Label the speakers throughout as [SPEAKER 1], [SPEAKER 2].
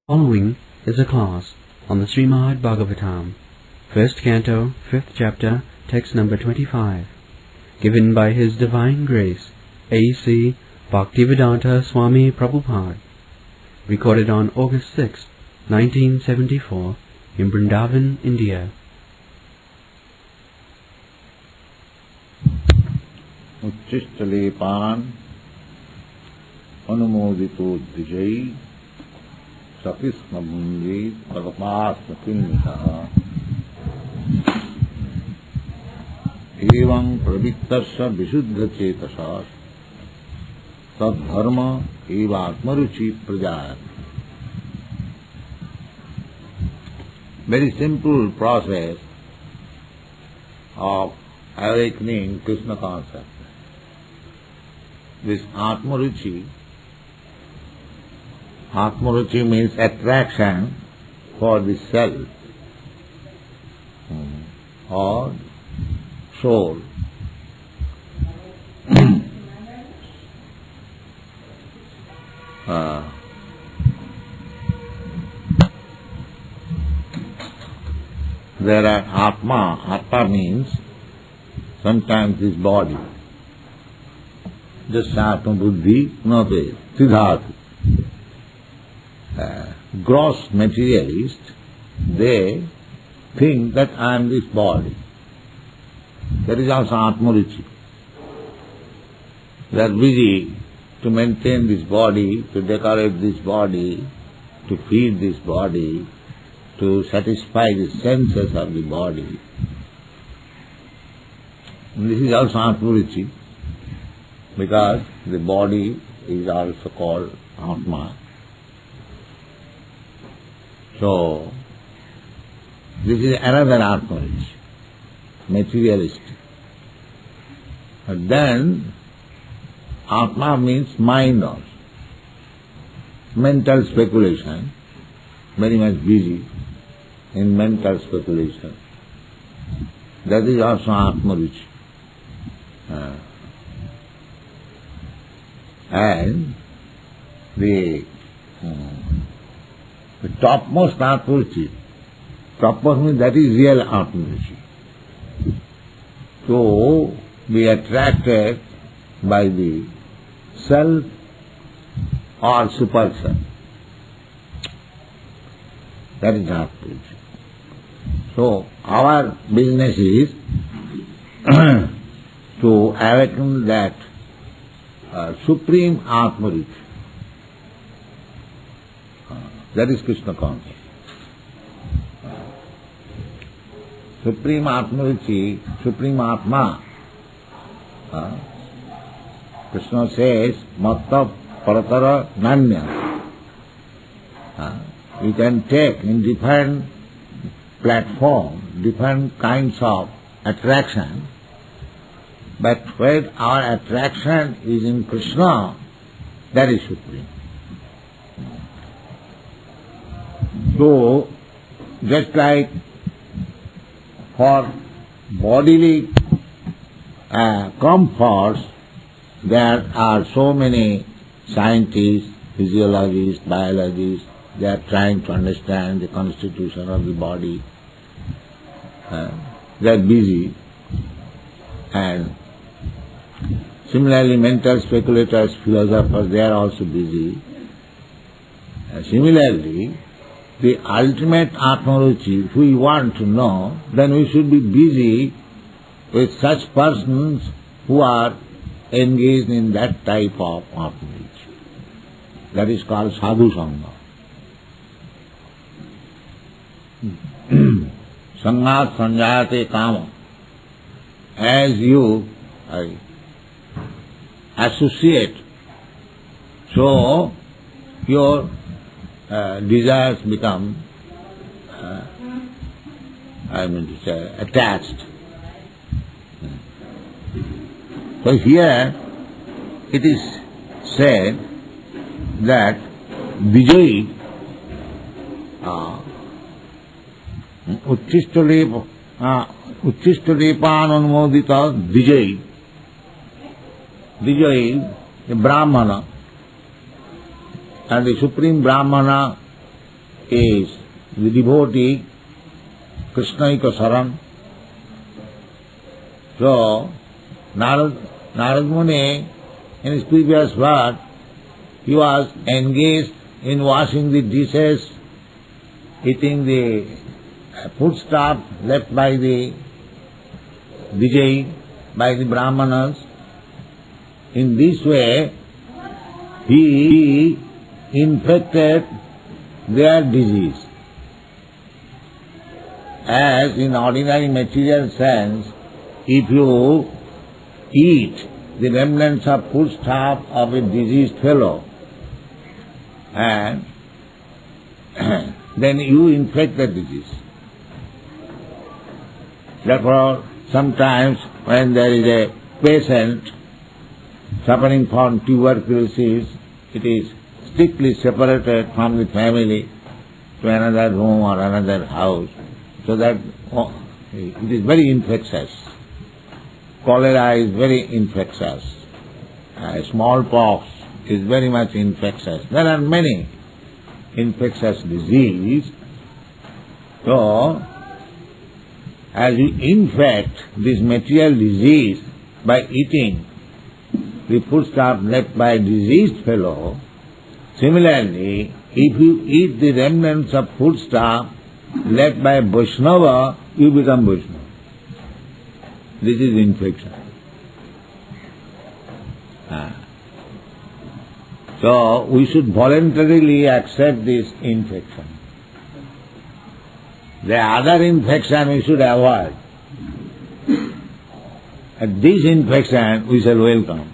[SPEAKER 1] Following is a class on the Srimad Bhagavatam, first canto, fifth chapter, text number 25, given by His Divine Grace, A.C. Bhaktivedanta Swami Prabhupada, recorded on August 6, 1974, in Vrindaban, India.
[SPEAKER 2] Uchistalepan anumodito dijai Sapisma bundi parapasma kinniha Evam pravittasya visuddha chetasas Tadharma eva atmaruchi prajayat. Very simple process of awakening Krishna concept. This atmaruchi means attraction for the self or soul. There are Atma means sometimes this body. Just Atma Buddhi, no way, Siddhartha. Gross materialists, they think that I am this body. That is also Atmaruchi. They are busy to maintain this body, to decorate this body, to feed this body, to satisfy the senses of the body. And this is also Atmaruchi, because the body is also called Atma. So, this is another Atmaruchi, materialistic. But then, Atma means mind also. Mental speculation, very much busy in mental speculation. That is also Atmaruchi. And the topmost Atmaruchi, topmost means that is real Atmaruchi. To be attracted by the self or super self. That is Atmaruchi. So our business is to awaken that supreme Atmaruchi. That is Krishna consciousness. Supreme Atmaruchi, Supreme Atma. Krishna says, Matta Paratara Nanya. You can take in different platform, different kinds of attraction, but when our attraction is in Krishna, that is supreme. So, just like for bodily comforts, there are so many scientists, physiologists, biologists, they are trying to understand the constitution of the body. They are busy. And similarly, mental speculators, philosophers, they are also busy. Similarly, the ultimate Atmaruchi, if we want to know, then we should be busy with such persons who are engaged in that type of Atmaruchi. That is called Sadhu Sangha. Sangat sanjayate kama. As you associate, so your desires become, attached. So here it is said that Vijay Uchistalepan anumodita Vijay. Vijay, the Brahmana, and the Supreme Brahmana is the devotee Krishnaika Saran. So, Narad Muni, in his previous word, he was engaged in washing the dishes, eating the foodstuff left by the Vijay, by the Brahmanas. In this way, he infected their disease. As in ordinary material sense, if you eat the remnants of foodstuff of a diseased fellow, and then you infect the disease. Therefore, sometimes when there is a patient suffering from tuberculosis, it is strictly separated from the family to another room or another house, so that it is very infectious. Cholera is very infectious. Smallpox is very much infectious. There are many infectious diseases. So, as you infect this material disease by eating the foodstuff left by a diseased fellow, similarly, if you eat the remnants of foodstuff left by a Vaishnava, you become Vaishnava. This is infection. So, we should voluntarily accept this infection. The other infection we should avoid. And this infection we shall welcome.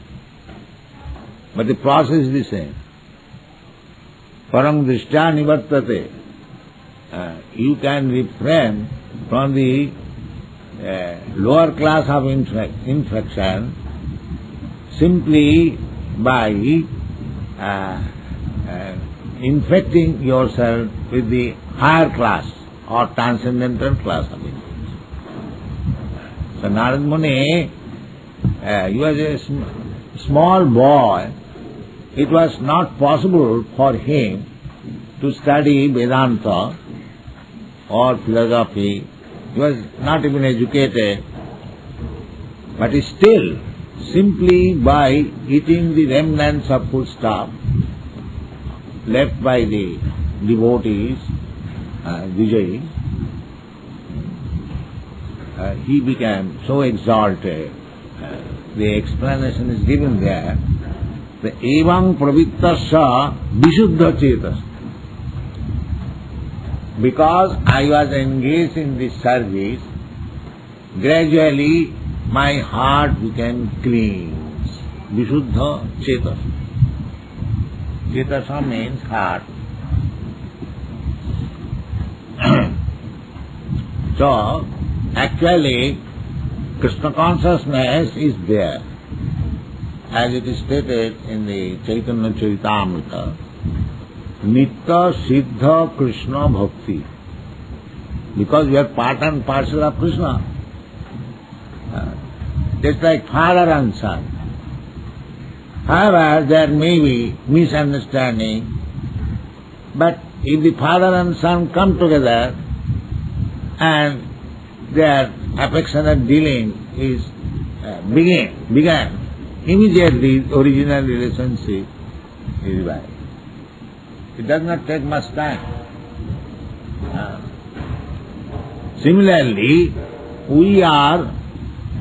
[SPEAKER 2] But the process is the same. Param drishtya nivartate. You can refrain from the lower class of infection simply by infecting yourself with the higher class or transcendental class of infection. So Narad Muni, he was a small boy. It was not possible for him to study Vedanta or philosophy. He was not even educated, but still, simply by eating the remnants of foodstuff left by the devotees, Vijay, he became so exalted. The explanation is given there. The evam pravittasya vishuddha chetas. Because I was engaged in this service, gradually my heart became clean. Vishuddha chetas. Cetasa means heart. So, actually, Krishna consciousness is there. As it is stated in the Chaitanya Charitamrita, Nitya Siddha Krishna Bhakti. Because we are part and parcel of Krishna. Just like father and son. However, there may be misunderstanding, but if the father and son come together and their affectionate dealing is began, immediately the original relationship is revived. It does not take much time. Similarly, we are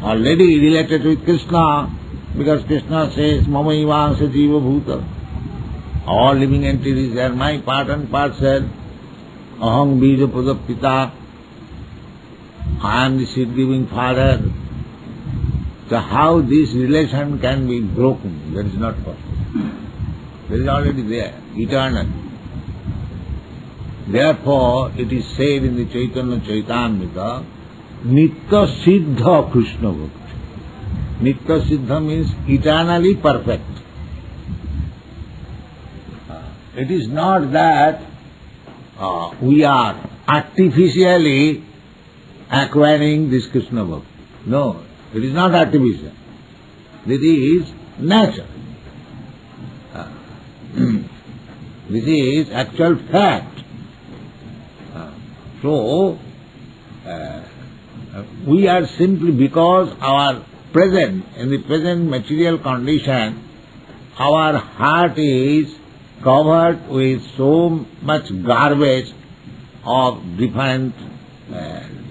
[SPEAKER 2] already related with Krishna because Krishna says, Mama Ivaංsa Jiva Bhuta. All living entities are my part and parcel. Aham Bija Pada Pita. I am the seed-giving father. So how this relation can be broken? That is not possible. That is already there, eternal. Therefore, it is said in the Chaitanya Charitamrita, Nitya Siddha Krishna Bhakti. Nitya Siddha means eternally perfect. It is not that we are artificially acquiring this Krishna Bhakti. No, it is not artificial. This is nature. This is actual fact. So, we are simply because in the present material condition, our heart is covered with so much garbage of different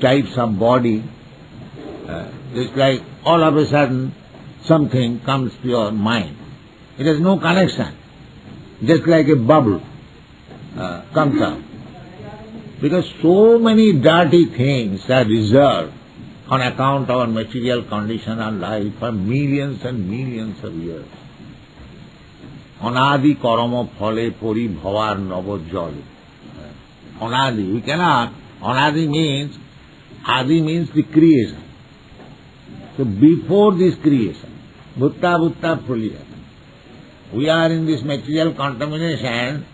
[SPEAKER 2] types of body. It's like all of a sudden something comes to your mind. It has no connection. Just like a bubble comes up. Because so many dirty things are reserved on account of our material condition and life for millions and millions of years. Anadi karama phale pori bhavar nava jali. Anadi, we cannot. Anadi means, Adi means the creation. So before this creation, Bhutta Pralaya, we are in this material contamination,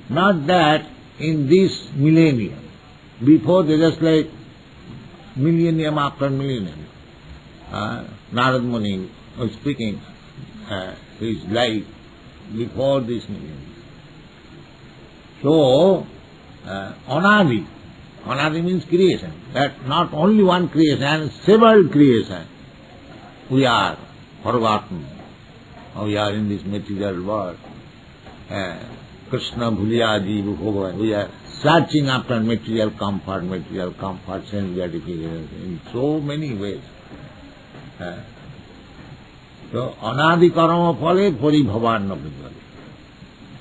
[SPEAKER 2] not that in this millennium. Before they just like millennium after millennium. Narad Muni was speaking his life before this millennium. So, Anadi means creation. That not only one creation, several creations. We are forgotten. We are in this material world. Krishna bhuliya jiva bhoga. We are searching after material comfort, sense gratification in so many ways. So, anadi karama phale pori bhavar nabhajali.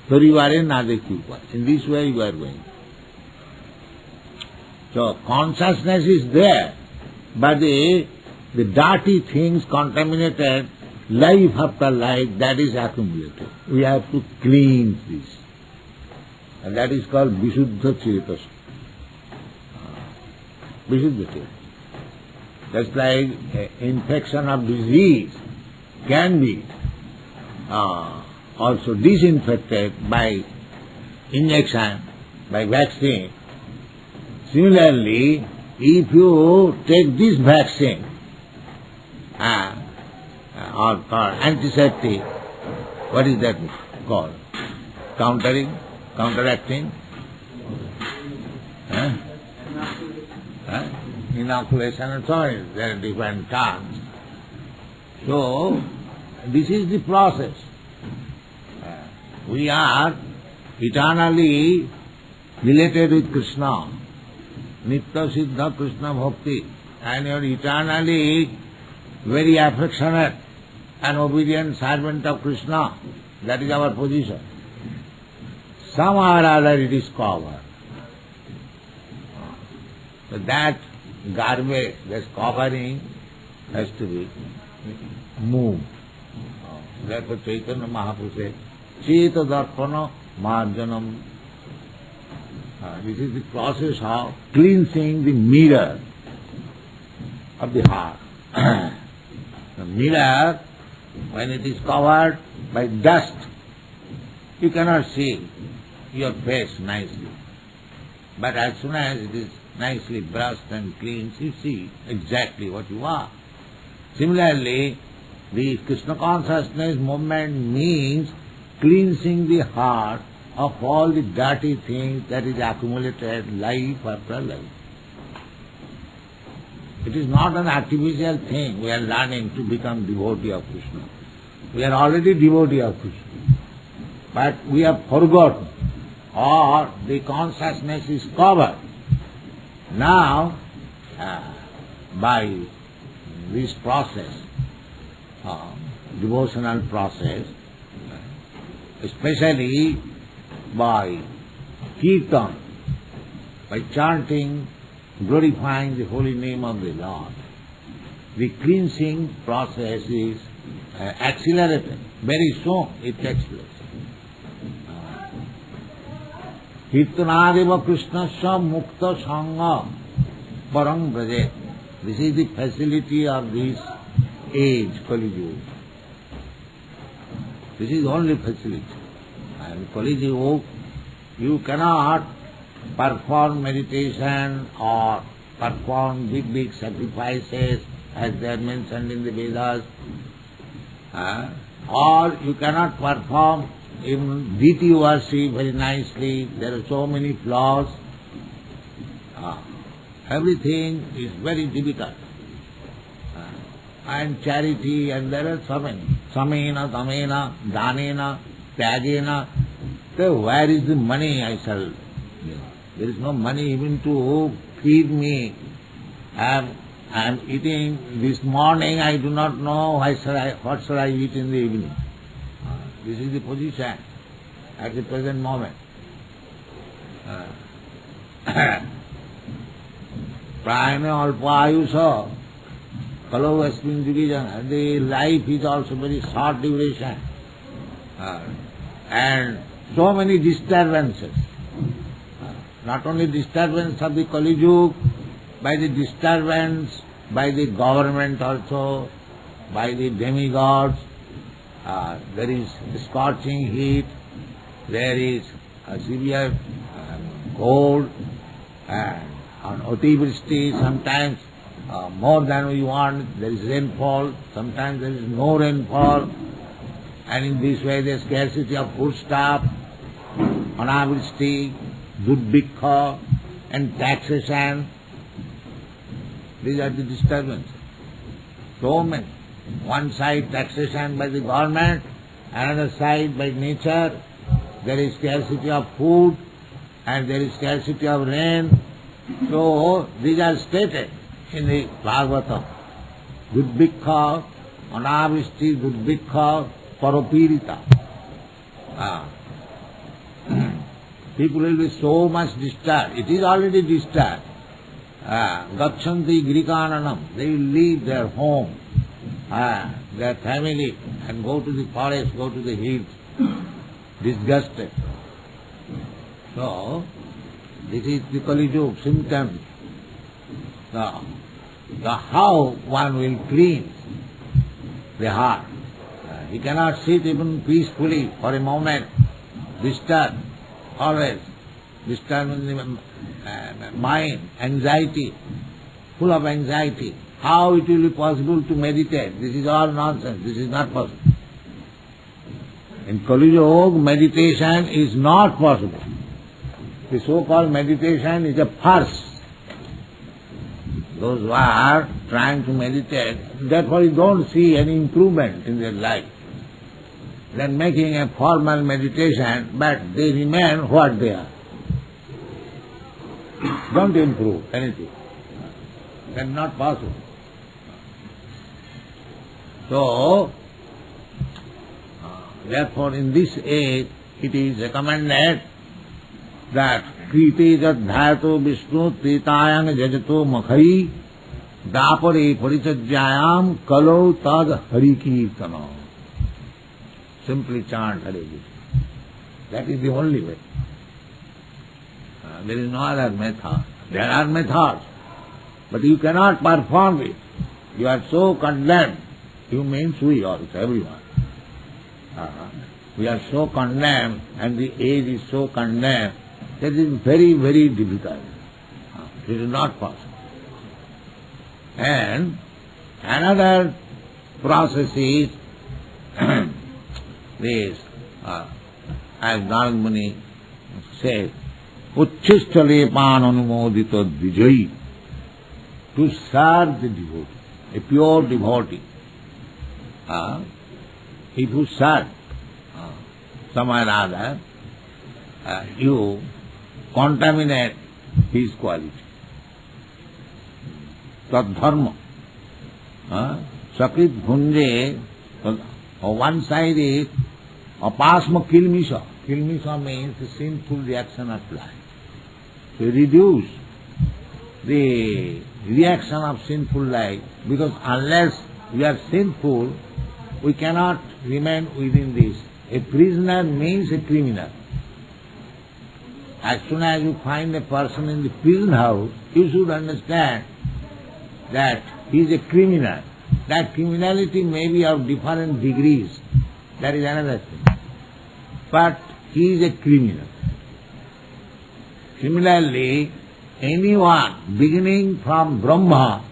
[SPEAKER 2] Parivare na dekhi upa. In this way you are going. So, consciousness is there, but the dirty things contaminated life after life, that is accumulated. We have to cleanse this. And that is called Visuddha Chetas. Visuddha Chetas. Just like infection of disease can be also disinfected by injection, by vaccine. Similarly, if you take this vaccine or antiseptic, what is that called? Counteracting? Inoculation and so on. There are different terms. So, this is the process. We are eternally related with Krishna. Nitya Siddha Krishna Bhakti. And you are eternally very affectionate and obedient servant of Krishna. That is our position. Somehow or other it is covered. So that garbage, that covering has to be moved. Therefore Chaitanya Mahaprabhu said, Cheta Darpana Marjanam. This is the process of cleansing the mirror of the heart. The mirror, when it is covered by dust, you cannot see your face nicely. But as soon as it is nicely brushed and cleansed, you see exactly what you are. Similarly, the Krishna consciousness movement means cleansing the heart of all the dirty things that is accumulated life after life. It is not an artificial thing. We are learning to become devotee of Krishna. We are already devotee of Krishna. But we have forgotten, or the consciousness is covered. Now, by this process, devotional process, especially by kirtan, by chanting, glorifying the holy name of the Lord, the cleansing process is accelerated. Very soon it takes place. Kirtanadeva Krishnasya Mukta Sangha Parang Brajet. This is the facility of this age, Kali Yuga. This is only facility. And Kali Yuga, you cannot perform meditation or perform big sacrifices as they are mentioned in the Vedas, or you cannot perform even deity worship very nicely. There are so many flaws. Everything is very difficult. And charity, and there are so many. Samena, tamena, danena, tyagena. So where is the money I shall give? There is no money even to feed me. I am eating this morning, I do not know what shall I eat in the evening. This is the position at the present moment. Prayana alpa ayusha, kalau asmin jugijana. The life is also very short duration. And so many disturbances. Not only disturbance of the Kali Yuga, by the disturbance by the government also, by the demigods. There is scorching heat, there is a severe cold, and on Otivrishti sometimes more than we want, there is rainfall, sometimes there is no rainfall, and in this way there is scarcity of foodstuff, Anavrishti, Durbhikha, and taxation. These are the disturbances. So many. One side taxation by the government, another side by nature. There is scarcity of food and there is scarcity of rain. So these are stated in the Bhagavatam. Durbhikha, Anavrishti, Durbhikha, Paropirita. People will be so much disturbed. It is already disturbed. Gachanti Grikananam. They will leave their home, their family, and go to the forest, go to the hills, disgusted. So, this is the Kali Yuga symptom. The how one will clean the heart. He cannot sit even peacefully for a moment, disturbed, always disturbed in the mind, anxiety, full of anxiety. How it will be possible to meditate? This is all nonsense. This is not possible. In Kali Yuga, meditation is not possible. The so-called meditation is a farce. Those who are trying to meditate, therefore you don't see any improvement in their life. They are making a formal meditation, but they remain what they are. Don't improve anything. That's not possible. So, therefore in this age it is recommended that krite jadhyato vishnu tritayang jajato makhai dapare parichajyayam kalau tad harikirtana. Simply chant Hare Krishna. That is the only way. There is no other method. There are methods, but you cannot perform it. You are so condemned. You means we also, everyone. We are so condemned, and the age is so condemned, that it is very, very difficult. It is not possible. And another process is this, as Narad Muni says, Uchchistalepan anumodita dvijai, to serve the devotee, a pure devotee. If you serve someone other, you contaminate his quality. Tad dharma. Sakrit bhunje, one side is apasma kilmisa. Kilmisa means the sinful reaction of life. To reduce the reaction of sinful life, because unless we are sinful, we cannot remain within this. A prisoner means a criminal. As soon as you find a person in the prison house, you should understand that he is a criminal. That criminality may be of different degrees. That is another thing. But he is a criminal. Similarly, anyone beginning from Brahma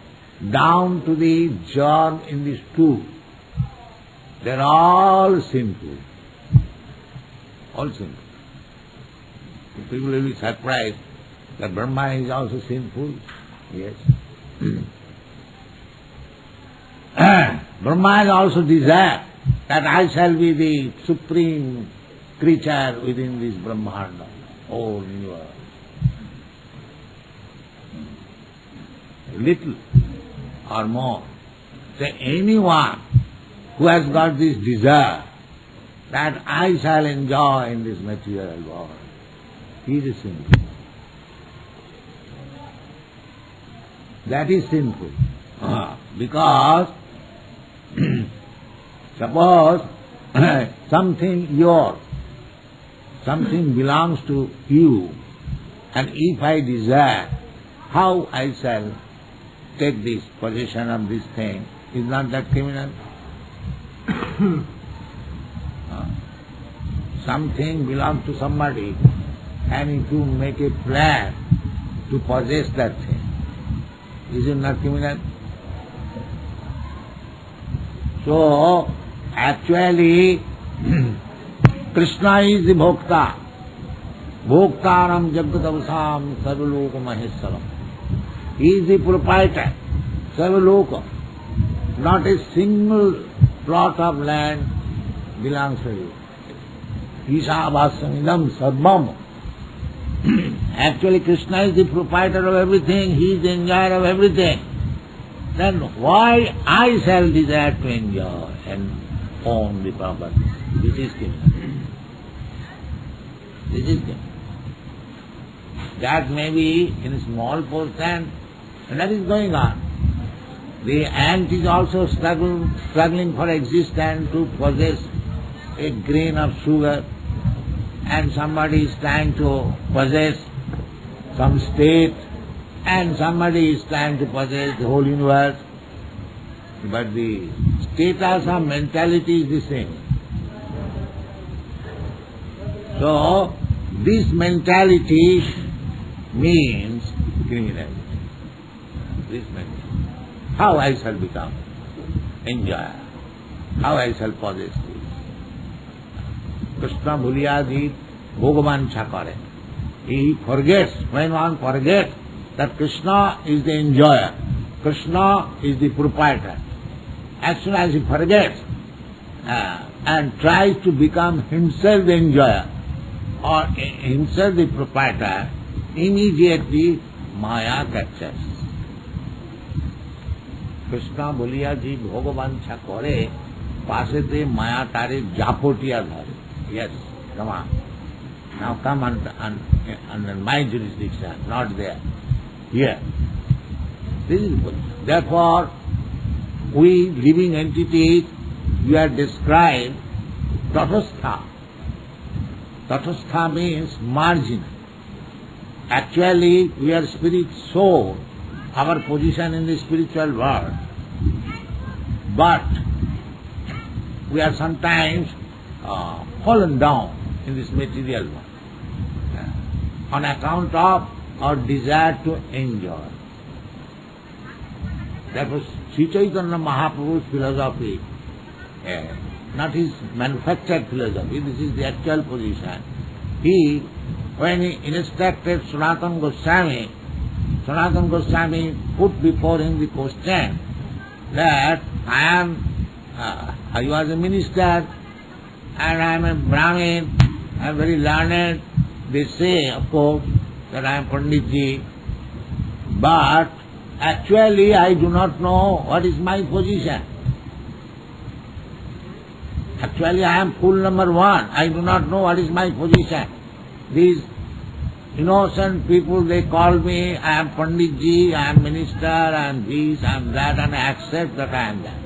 [SPEAKER 2] down to the germ in the stool, they are all sinful. All sinful. People will be surprised That Brahma is also sinful. Yes. Brahma is also desire that I shall be the supreme creature within this Brahmanda, whole universe. Little or more. So anyone who has got this desire that I shall enjoy in this material world, he is sinful. That is sinful. Because suppose something yours, something belongs to you, and if I desire how I shall take this possession of this thing, is not that criminal? Something belongs to somebody, and if you make a plan to possess that thing, is it not criminal? So, actually, Krishna is the Bhokta. Bhoktaram Jagatavasam Sarvaloka Maheswaram. He is the proprietor, Sarvaloka. Not a single plot of land belongs to you. Ishabhasam idam sarvam. Actually, Krishna is the proprietor of everything, he is the enjoyer of everything. Then why I shall desire to enjoy and own the property? This is criminal. This is criminal. That may be in a small portion, and that is going on. The ant is also struggling for existence to possess a grain of sugar, and somebody is trying to possess some state, and somebody is trying to possess the whole universe. But the status of mentality is the same. So, this mentality means criminality. This mentality. How I shall become enjoyer? How I shall possess this? Krishna bhuliyadi bhogavancha kare. He forgets, when one forgets that Krishna is the enjoyer, Krishna is the proprietor. As soon as he forgets and tries to become himself the enjoyer or himself the proprietor, immediately Maya captures. Krishna bhuliyadi bhogavancha kare, pasete Maya tare japotiya dhare. Yes, come on. Now come under my jurisdiction, not there. Here. This is good. Therefore, we living entities, we are described tatastha. Tatastha means margin. Actually, we are spirit soul, our position in the spiritual world. But we are sometimes fallen down in this material world on account of our desire to enjoy. That was Sri Chaitanya Mahaprabhu's philosophy, not his manufactured philosophy. This is the actual position. He, when he instructed Sanatana Goswami put before him the question that I was a minister and I am a Brahmin, I am very learned. They say, of course, that I am Panditji, but actually I do not know what is my position. Actually I am fool number one, I do not know what is my position. These innocent people, they call me, I am Panditji, I am minister, I am this, I am that, and I accept that I am that.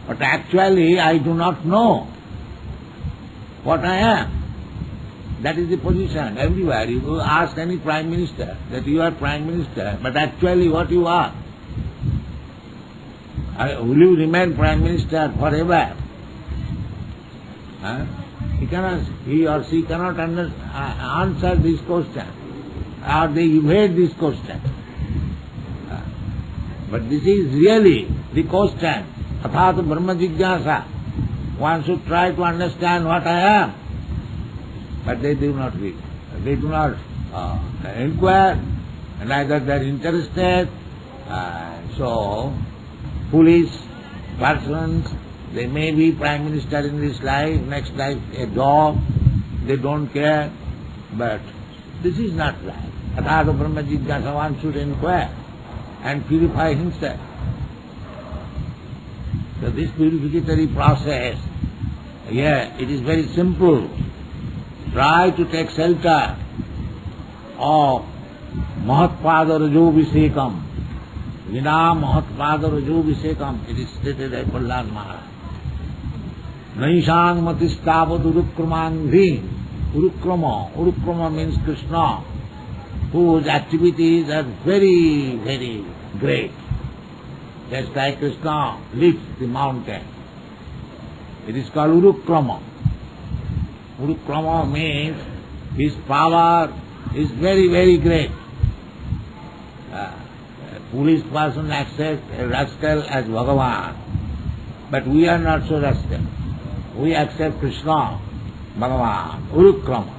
[SPEAKER 2] But actually I do not know what I am. That is the position everywhere. You ask any Prime Minister that you are Prime Minister, but actually what you are? Will you remain Prime Minister forever? He or she cannot answer this question, or they evade this question. But this is really the question. Athat Brahma Jigyasa. One should try to understand what I am. But they do not read. They do not inquire, neither they are interested. So, foolish persons, they may be Prime Minister in this life, next life a dog, they don't care, but this is not right. Atharva Brahma Jigyasa, one should inquire and purify himself. So this purificatory process, it is very simple. Try to take shelter of Mahatpada Rajobhisekam. Vina Mahatpada Rajobhisekam, it is stated by Prahlad Maharaj. Naishang Matistavad Urukramangri. Urukrama means Krishna, whose activities are very, very great. Just like Krishna lifts the mountain. It is called Urukrama. Urukrama means his power is very, very great. A foolish person accepts a rascal as Bhagavan, but we are not so rascal. We accept Krishna, Bhagavan, Urukrama.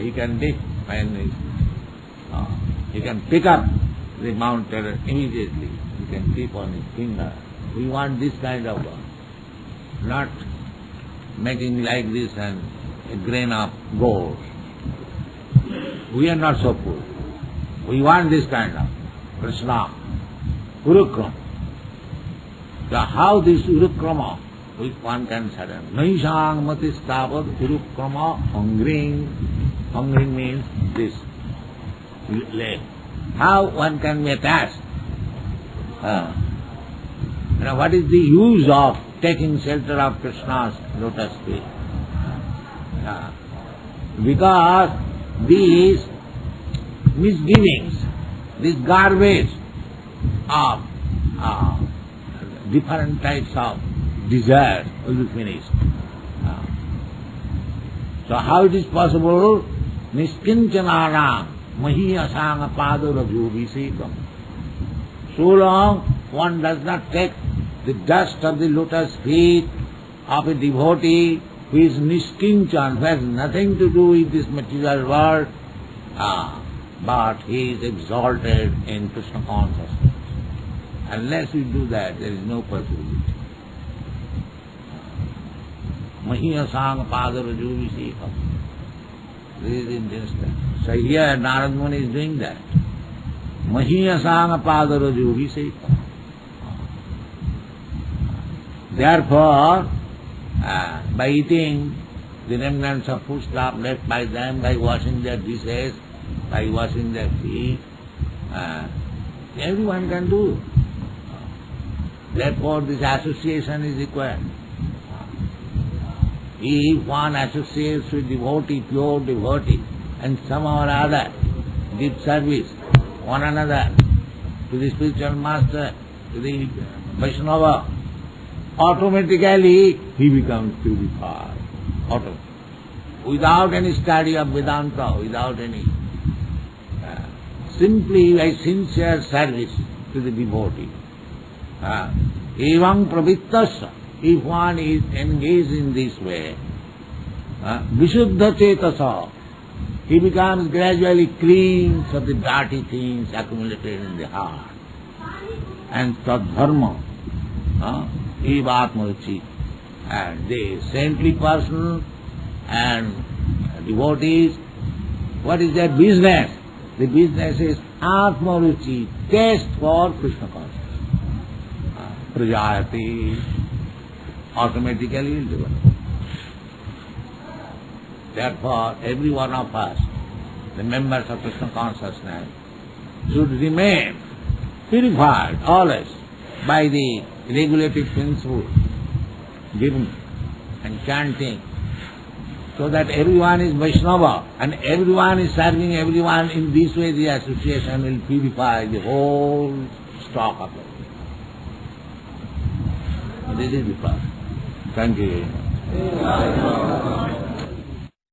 [SPEAKER 2] He can lift and he can pick up the mountain immediately. He can keep on his finger. We want this kind of work, not making like this and a grain of gold. We are not so poor. We want this kind of Krishna, Urukrama. So how this Urukrama, which one can sadhana? Naishang matistavad Urukrama hungering. Hungering means this leg. How one can be attached? What is the use of taking shelter of Krishna's lotus feet? Because these misgivings, this garbage of different types of desires will be finished. So how it is possible? Niskincanana mahi asanga pada rajobhisekam. So long one does not take the dust of the lotus feet of a devotee who is niskinchan, who has nothing to do with this material world, but he is exalted in Krishna consciousness. Unless we do that, there is no possibility. Mahi asanga pada rajobhisekam. This is interesting. So here Narad Muni is doing that. Mahi asanga pada rajobhisekam. Therefore, by eating the remnants of food stuff left by them, by washing their dishes, by washing their feet, everyone can do. Therefore, this association is required. If one associates with devotee, pure devotee, and somehow or other gives service one another to the spiritual master, to the Vaishnava, automatically he becomes purified. Without any study of Vedanta, without any, simply by sincere service to the devotee. Evam pravittasya, if one is engaged in this way, vishuddha cetasa, he becomes gradually clean of the dirty things accumulated in the heart. And tadharma, evatmaruchi, and the saintly person and devotees, what is their business? The business is atmaruchi, taste for Krishna consciousness. Prajayati, automatically will develop. Therefore, every one of us, the members of Krishna consciousness, should remain purified always by the regulative principle given and chanting, so that everyone is Vaishnava and everyone is serving everyone. In this way the association will purify the whole stock of it. This is the process. Thank you.